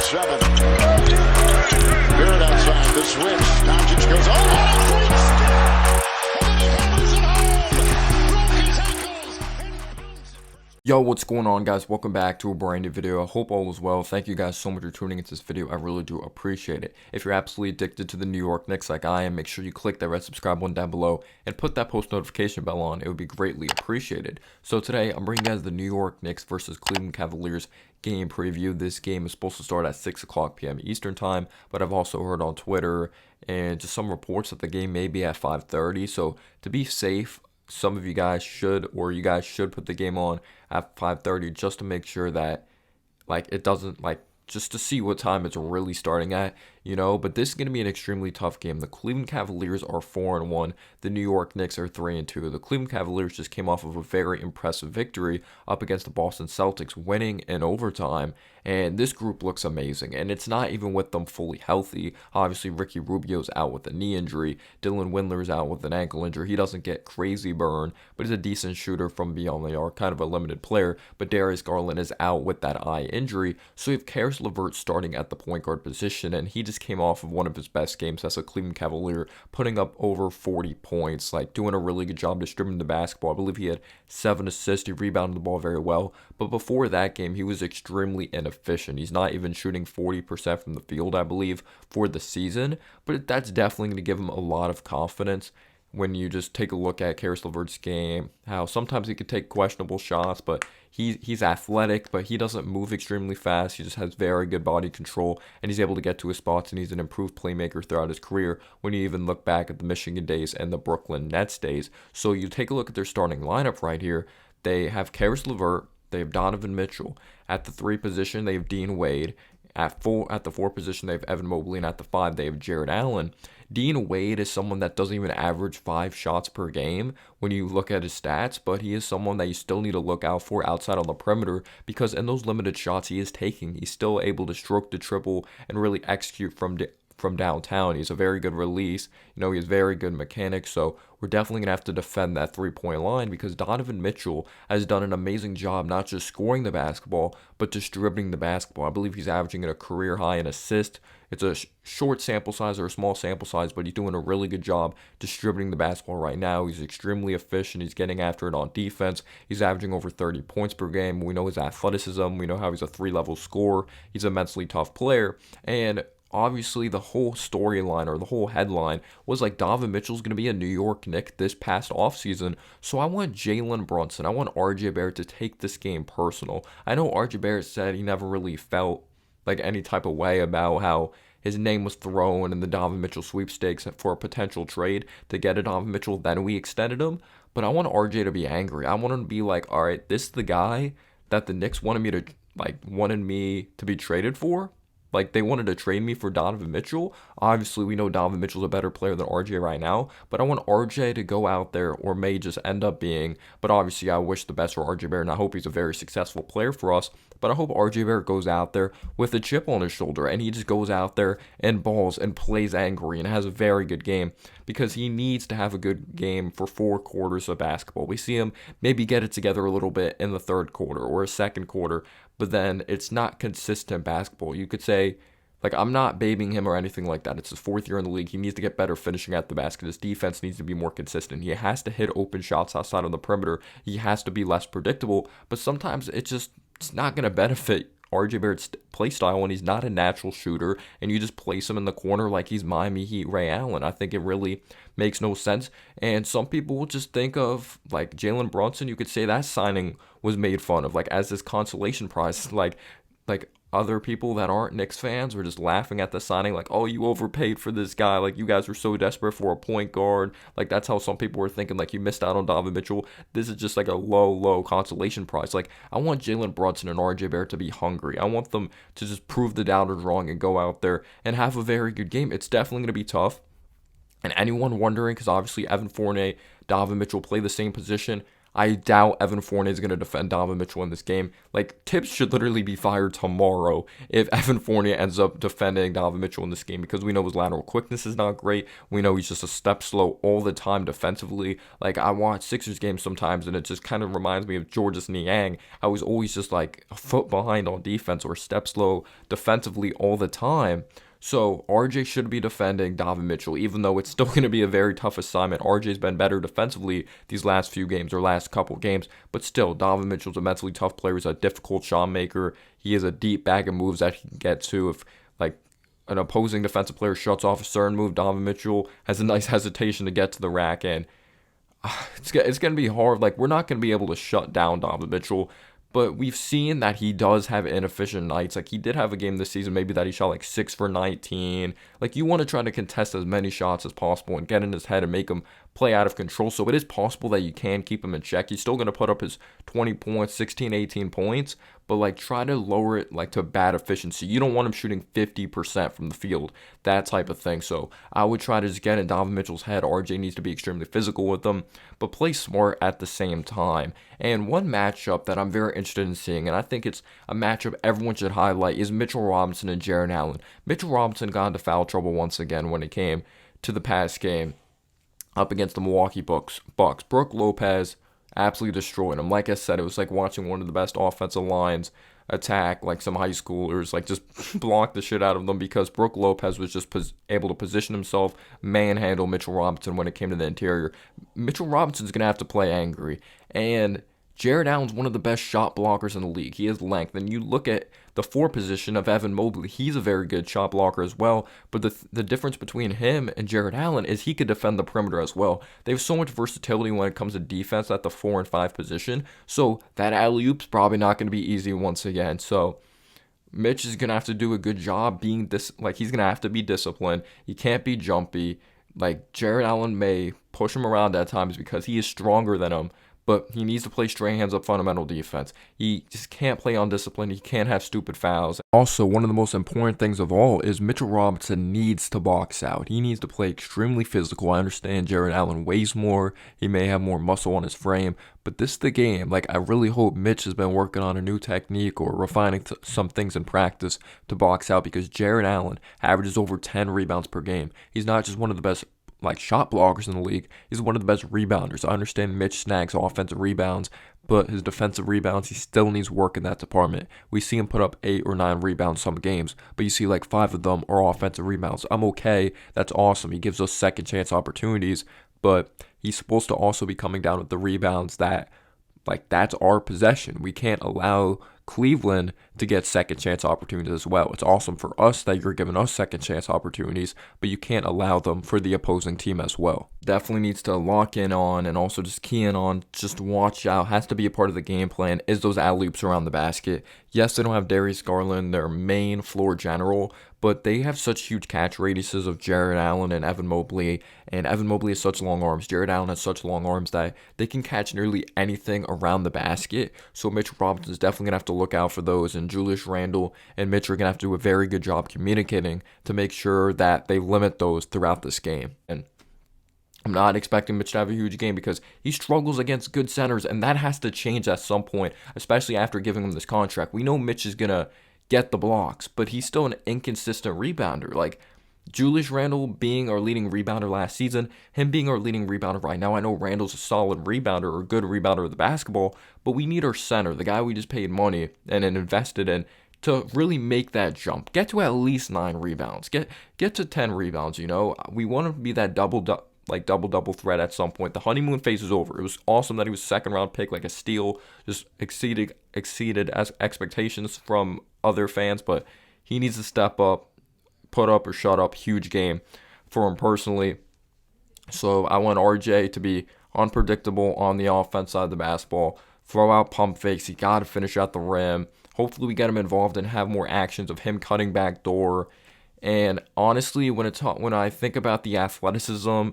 7. Barrett outside, the switch. Doncic goes, oh, what a great step! And then he hammers it home! Broke his ankles! Yo, what's going on, guys? Welcome back to a brand new video. I hope all is well. Thank you guys so much for tuning into this video. I really do appreciate it. If you're absolutely addicted to the New York Knicks like I am, make sure you click that red subscribe button down below and put that post notification bell on. It would be greatly appreciated. So today, I'm bringing you guys the New York Knicks versus Cleveland Cavaliers game preview. This game is supposed to start at 6 o'clock p.m. Eastern time, but I've also heard on Twitter and just some reports that the game may be at 5:30. So to be safe, some of you guys should put the game on at 5:30 just to make sure that it doesn't just to see what time it's really starting at, but this is going to be an extremely tough game. The Cleveland Cavaliers are 4-1. The New York Knicks are 3-2. The Cleveland Cavaliers just came off of a very impressive victory up against the Boston Celtics, winning in overtime, and this group looks amazing, and it's not even with them fully healthy. Obviously, Ricky Rubio's out with a knee injury. Dylan Windler's out with an ankle injury. He doesn't get crazy burn, but he's a decent shooter from beyond the arc, kind of a limited player, but Darius Garland is out with that eye injury, so you have Caris LeVert starting at the point guard position, and he just came off of one of his best games as a Cleveland Cavalier, putting up over 40 points, doing a really good job distributing the basketball. I believe he had 7 assists. He rebounded the ball very well, but before that game, he was extremely inefficient. He's not even shooting 40% from the field, I believe, for the season, but that's definitely going to give him a lot of confidence. When you just take a look at Caris LeVert's game, how sometimes he could take questionable shots, but he's athletic, but he doesn't move extremely fast. He just has very good body control, and he's able to get to his spots, and he's an improved playmaker throughout his career when you even look back at the Michigan days and the Brooklyn Nets days. So you take a look at their starting lineup right here. They have Caris LeVert, they have Donovan Mitchell. At the 3 position, they have Dean Wade. At the 4 position, they have Evan Mobley, and at the 5, they have Jared Allen. Dean Wade is someone that doesn't even average 5 shots per game when you look at his stats, but he is someone that you still need to look out for outside on the perimeter, because in those limited shots he is taking, he's still able to stroke the triple and really execute from downtown. He's a very good release. He has very good mechanics, so we're definitely going to have to defend that three-point line, because Donovan Mitchell has done an amazing job not just scoring the basketball, but distributing the basketball. I believe he's averaging at a career high in assists. It's a short sample size or a small sample size, but he's doing a really good job distributing the basketball right now. He's extremely efficient. He's getting after it on defense. He's averaging over 30 points per game. We know his athleticism. We know how he's a 3-level scorer. He's a mentally tough player, and obviously, the whole storyline or the whole headline was Donovan Mitchell's going to be a New York Knick this past offseason. So I want Jalen Brunson, I want RJ Barrett to take this game personal. I know RJ Barrett said he never really felt any type of way about how his name was thrown in the Donovan Mitchell sweepstakes for a potential trade to get a Donovan Mitchell. Then we extended him. But I want RJ to be angry. I want him to be like, all right, this is the guy that the Knicks wanted me to be traded for. They wanted to trade me for Donovan Mitchell. Obviously, we know Donovan Mitchell's a better player than RJ right now, but I want RJ to go out there, or may just end up being, but obviously I wish the best for RJ Barrett, and I hope he's a very successful player for us, but I hope RJ Barrett goes out there with a chip on his shoulder, and he just goes out there and balls and plays angry and has a very good game, because he needs to have a good game for 4 quarters of basketball. We see him maybe get it together a little bit in the 3rd quarter or a 2nd quarter, but then it's not consistent basketball. You could say, I'm not babying him or anything like that. It's his 4th year in the league. He needs to get better finishing at the basket. His defense needs to be more consistent. He has to hit open shots outside on the perimeter. He has to be less predictable, but sometimes it's not going to benefit RJ Barrett's play style when he's not a natural shooter, and you just place him in the corner like he's Miami Heat Ray Allen. I think it really makes no sense, and some people will just think of Jalen Brunson. You could say that signing was made fun of as this consolation prize. Other people that aren't Knicks fans were just laughing at the signing, oh, you overpaid for this guy, you guys were so desperate for a point guard. That's how some people were thinking, you missed out on Donovan Mitchell. This is just a low consolation prize. I want Jalen Brunson and RJ Barrett to be hungry. I want them to just prove the doubters wrong and go out there and have a very good game. It's definitely going to be tough. And anyone wondering, because obviously Evan Fournier, Donovan Mitchell play the same position, I doubt Evan Fournier is going to defend Donovan Mitchell in this game. Like, Tibbs should literally be fired tomorrow if Evan Fournier ends up defending Donovan Mitchell in this game, because we know his lateral quickness is not great. We know he's just a step slow all the time defensively. Like, I watch Sixers games sometimes, and it just kind of reminds me of Georges Niang. I was always just like a foot behind on defense or step slow defensively all the time. So RJ should be defending Donovan Mitchell, even though it's still going to be a very tough assignment. RJ's been better defensively these last few games or last couple games, but still, Donovan Mitchell's a mentally tough player. He's a difficult shot maker. He has a deep bag of moves that he can get to. If like an opposing defensive player shuts off a certain move, Donovan Mitchell has a nice hesitation to get to the rack, and it's going to be hard. Like, we're not going to be able to shut down Donovan Mitchell. But we've seen that he does have inefficient nights. Like, he did have a game this season, maybe that he shot like 6 for 19. Like, you want to try to contest as many shots as possible and get in his head and make him play out of control. So it is possible that you can keep him in check. He's still going to put up his 20 points, 16, 18 points. But, like, try to lower it, like, to bad efficiency. You don't want him shooting 50% from the field, that type of thing. So I would try to just get in Donovan Mitchell's head. RJ needs to be extremely physical with them, but play smart at the same time. And one matchup that I'm very interested in seeing, and I think it's a matchup everyone should highlight, is Mitchell Robinson and Jarrett Allen. Mitchell Robinson got into foul trouble once again when it came to the past game up against the Milwaukee Bucks. Brook Lopez absolutely destroyed him. Like I said, it was like watching one of the best offensive lines attack like some high schoolers, like just block the shit out of them, because Brook Lopez was just able to position himself, manhandle Mitchell Robinson when it came to the interior. Mitchell Robinson's going to have to play angry, and Jarrett Allen's one of the best shot blockers in the league. He has length, and you look at the 4 position of Evan Mobley, he's a very good shot blocker as well, but the difference between him and Jarrett Allen is he could defend the perimeter as well. They have so much versatility when it comes to defense at the 4 and 5 position, so that alley-oop's probably not going to be easy once again. So Mitch is going to have to do a good job being this, like, he's going to have to be disciplined. He can't be jumpy. Like, Jarrett Allen may push him around at times because he is stronger than him, but he needs to play straight hands up fundamental defense. He just can't play undisciplined. He can't have stupid fouls. Also, one of the most important things of all is Mitchell Robinson needs to box out. He needs to play extremely physical. I understand Jarrett Allen weighs more. He may have more muscle on his frame, but this is the game. Like, I really hope Mitch has been working on a new technique or refining some things in practice to box out, because Jarrett Allen averages over 10 rebounds per game. He's not just one of the best like shot blockers in the league, he's one of the best rebounders. I understand Mitch snags offensive rebounds, but his defensive rebounds, he still needs work in that department. We see him put up 8 or 9 rebounds some games, but you see like 5 of them are offensive rebounds. I'm okay. That's awesome. He gives us second chance opportunities, but he's supposed to also be coming down with the rebounds that, like, that's our possession. We can't allow Cleveland to get second chance opportunities as well. It's awesome for us that you're giving us second chance opportunities, but you can't allow them for the opposing team as well. Definitely needs to lock in on, and also just key in on, just watch out, has to be a part of the game plan, is those alley-oops around the basket. Yes, they don't have Darius Garland, their main floor general, but they have such huge catch radiuses of Jarrett Allen and Evan Mobley, and Evan Mobley has such long arms. Jarrett Allen has such long arms that they can catch nearly anything around the basket, so Mitch Robinson is definitely going to have to look out for those, and Julius Randle and Mitch are going to have to do a very good job communicating to make sure that they limit those throughout this game. And I'm not expecting Mitch to have a huge game because he struggles against good centers, and that has to change at some point, especially after giving him this contract. We know Mitch is going to get the blocks, but he's still an inconsistent rebounder. Like, Julius Randle being our leading rebounder last season, him being our leading rebounder right now. I know Randle's a solid rebounder or good rebounder of the basketball, but we need our center, the guy we just paid money and invested in, to really make that jump. Get to at least 9 rebounds. Get to 10 rebounds, you know. We want to be that double threat at some point. The honeymoon phase is over. It was awesome that he was second round pick, like a steal, just exceeded expectations from other fans, but he needs to step up, put up or shut up. Huge game for him personally. So I want RJ to be unpredictable on the offense side of the basketball, throw out pump fakes. He got to finish at the rim. Hopefully we get him involved and have more actions of him cutting back door. And honestly, when I think about the athleticism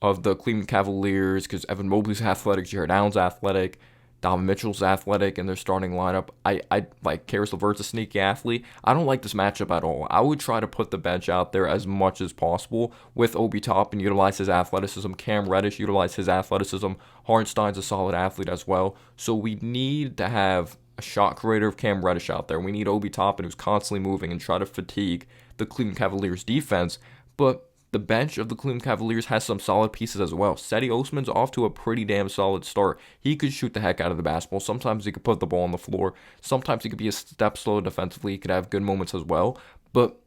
of the Cleveland Cavaliers, because Evan Mobley's athletic, Jarrett Allen's athletic, Donovan Mitchell's athletic in their starting lineup. I like Karis LeVert's a sneaky athlete. I don't like this matchup at all. I would try to put the bench out there as much as possible with Obi Toppin, utilize his athleticism. Cam Reddish, utilize his athleticism. Hartenstein's a solid athlete as well. So we need to have a shot creator of Cam Reddish out there. We need Obi Toppin, who's constantly moving and try to fatigue the Cleveland Cavaliers defense. But the bench of the Cleveland Cavaliers has some solid pieces as well. Cedi Osman's off to a pretty damn solid start. He could shoot the heck out of the basketball. Sometimes he could put the ball on the floor. Sometimes he could be a step slow defensively. He could have good moments as well. But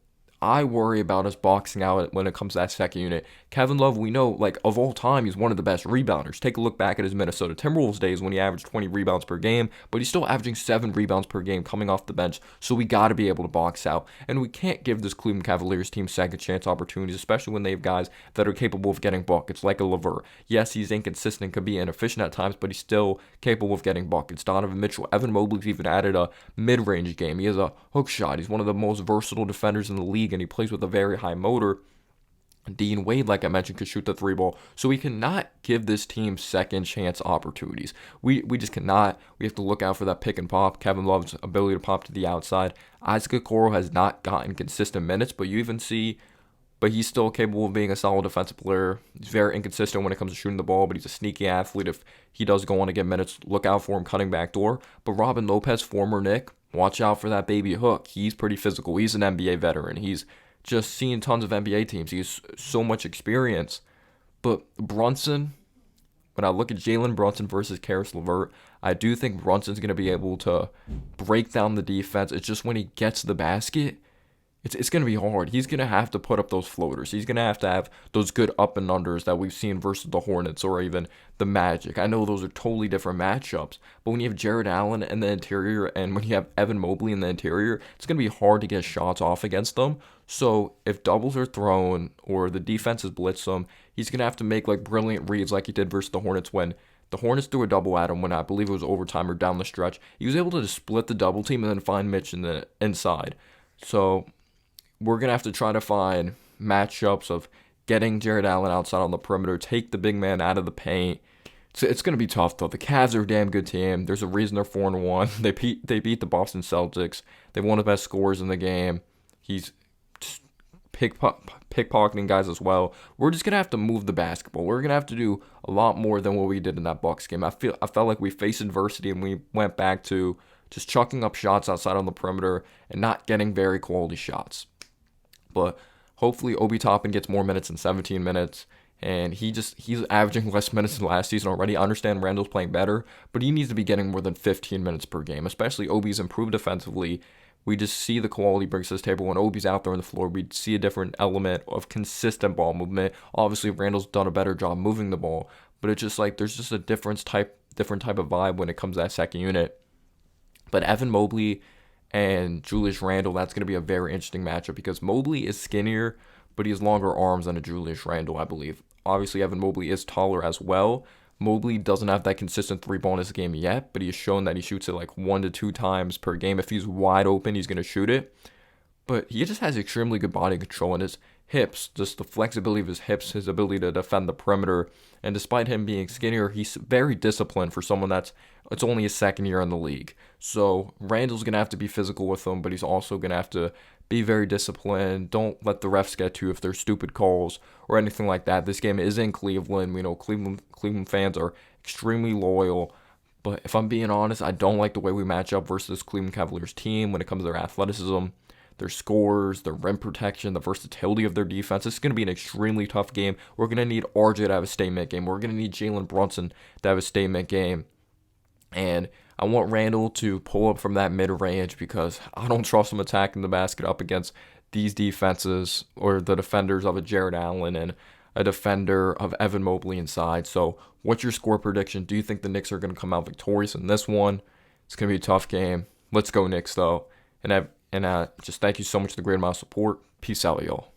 I worry about us boxing out when it comes to that second unit. Kevin Love, we know, like, of all time, he's one of the best rebounders. Take a look back at his Minnesota Timberwolves days when he averaged 20 rebounds per game, but he's still averaging 7 rebounds per game coming off the bench, so we got to be able to box out. And we can't give this Cleveland Cavaliers team second chance opportunities, especially when they have guys that are capable of getting buckets, like a LeVert. Yes, he's inconsistent, could be inefficient at times, but he's still capable of getting buckets. Donovan Mitchell, Evan Mobley's even added a mid-range game. He has a hook shot. He's one of the most versatile defenders in the league, and he plays with a very high motor. Dean Wade, like I mentioned, could shoot the 3 ball. So we cannot give this team second chance opportunities. We just cannot. We have to look out for that pick and pop. Kevin Love's ability to pop to the outside. Isaac Okoro has not gotten consistent minutes, but you even see, but he's still capable of being a solid defensive player. He's very inconsistent when it comes to shooting the ball, but he's a sneaky athlete. If he does go on to get minutes, look out for him cutting back door. But Robin Lopez, former Knick, watch out for that baby hook. He's pretty physical. He's an NBA veteran. He's just seen tons of NBA teams. He has so much experience. But Brunson, when I look at Jalen Brunson versus Karis LeVert, I do think Brunson's going to be able to break down the defense. It's just when he gets the basket, it's going to be hard. He's going to have to put up those floaters. He's going to have those good up and unders that we've seen versus the Hornets or even the Magic. I know those are totally different matchups, but when you have Jared Allen in the interior and when you have Evan Mobley in the interior, it's going to be hard to get shots off against them. So if doubles are thrown or the defense is blitz them, he's going to have to make like brilliant reads like he did versus the Hornets when the Hornets threw a double at him when I believe it was overtime or down the stretch. He was able to just split the double team and then find Mitch in the inside. So we're going to have to try to find matchups of getting Jared Allen outside on the perimeter, take the big man out of the paint. It's going to be tough, though. The Cavs are a damn good team. There's a reason they're 4-1. They beat the Boston Celtics. They're one of the best scorers in the game. He's just pickpocketing guys as well. We're just going to have to move the basketball. We're going to have to do a lot more than what we did in that Bucks game. I felt like we faced adversity and we went back to just chucking up shots outside on the perimeter and not getting very quality shots. But hopefully Obi Toppin gets more minutes than 17 minutes. And he's averaging less minutes than last season already. I understand Randall's playing better, but he needs to be getting more than 15 minutes per game, especially Obi's improved defensively. We just see the quality brings to this table. When Obi's out there on the floor, we see a different element of consistent ball movement. Obviously, Randall's done a better job moving the ball, but it's just like there's just a different type of vibe when it comes to that second unit. But Evan Mobley and Julius Randle, that's going to be a very interesting matchup because Mobley is skinnier, but he has longer arms than a Julius Randle, I believe. Obviously, Evan Mobley is taller as well. Mobley doesn't have that consistent 3-ball in his game yet, but he has shown that he shoots it like 1 to 2 times per game. If he's wide open, he's going to shoot it. But he just has extremely good body control in his hips, just the flexibility of his hips, his ability to defend the perimeter. And despite him being skinnier, he's very disciplined for someone it's only his second year in the league. So Randall's going to have to be physical with him, but he's also going to have to be very disciplined. Don't let the refs get to you if there's stupid calls or anything like that. This game is in Cleveland. We know Cleveland fans are extremely loyal. But if I'm being honest, I don't like the way we match up versus this Cleveland Cavaliers team when it comes to their athleticism, their scores, their rim protection, the versatility of their defense. It's going to be an extremely tough game. We're going to need RJ to have a statement game. We're going to need Jalen Brunson to have a statement game. And I want Randall to pull up from that mid-range because I don't trust him attacking the basket up against these defenses or the defenders of a Jared Allen and a defender of Evan Mobley inside. So what's your score prediction? Do you think the Knicks are going to come out victorious in this one? It's going to be a tough game. Let's go Knicks, though. And just thank you so much for the great amount of support. Peace out, y'all.